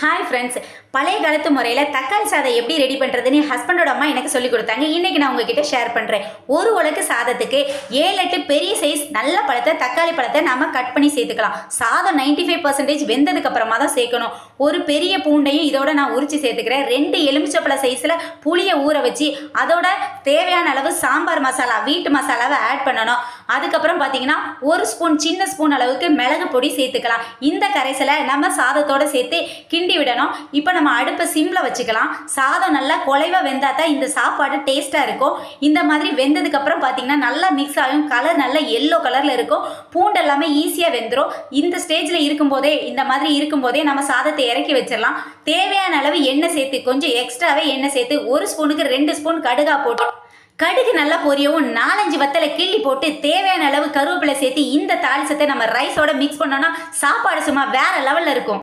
Hi friends, பழைய காலத்து முறையில் தக்காளி சாதம் எப்படி ரெடி பண்ணுறதுன்னு ஹஸ்பண்டோட அம்மா எனக்கு சொல்லிக் கொடுத்தாங்க. இன்றைக்கி நான் உங்ககிட்ட ஷேர் பண்ணுறேன். ஒரு உலக்கு சாதத்துக்கு 7-8 பெரிய சைஸ் நல்ல பழத்தை தக்காளி பழத்தை நம்ம கட் பண்ணி சேர்த்துக்கலாம். சாதம் 95% வெந்ததுக்கு அப்புறமா தான் சேர்க்கணும். ஒரு பெரிய பூண்டையும் இதோட நான் உரித்து சேர்த்துக்கிறேன். 2 எலுமிச்சப்பழ சைஸில் புளியை ஊற வச்சு அதோட தேவையான அளவு சாம்பார் மசாலா வீட்டு மசாலாவை ஆட் பண்ணணும். அதுக்கப்புறம் பார்த்தீங்கன்னா 1 ஸ்பூன் சின்ன ஸ்பூன் அளவுக்கு மிளகு பொடி சேர்த்துக்கலாம். இந்த கரைசலை நம்ம சாதத்தோடு சேர்த்து கிண்டி விடணும். இப்போ நம்ம அடுப்பை சிம்ல வச்சுக்கலாம். சாதம் நல்லா குலைவா வெந்தா தான் இந்த சாப்பாடு டேஸ்டா இருக்கும். இந்த மாதிரி வெந்ததுக்கு அப்புறம் பார்த்தீங்கன்னா நல்லா மிக்ஸ் ஆகும். கலர் நல்ல எல்லோ கலர்ல இருக்கும். பூண்டு எல்லாமே ஈஸியா வெந்துடும். இந்த ஸ்டேஜ்ல இருக்கும்போதே இந்த மாதிரி இருக்கும்போதே நம்ம சாதத்தை இறக்கி வச்சிடலாம். தேவையான அளவு எண்ணெய் சேர்த்து கொஞ்சம் எக்ஸ்ட்ராவே எண்ணெய் சேர்த்து 1 ஸ்பூனுக்கு 2 ஸ்பூன் கடுகா போட்டு கடுகு நல்லா பொரியவும் 4-5 வத்தலை கிள்ளி போட்டு தேவையான அளவு கருவேப்பிலை சேர்த்து இந்த தாளிசத்தை நம்ம ரைஸோட மிக்ஸ் பண்ணோம்னா சாப்பாடு சும்மா வேற லெவல்ல இருக்கும்.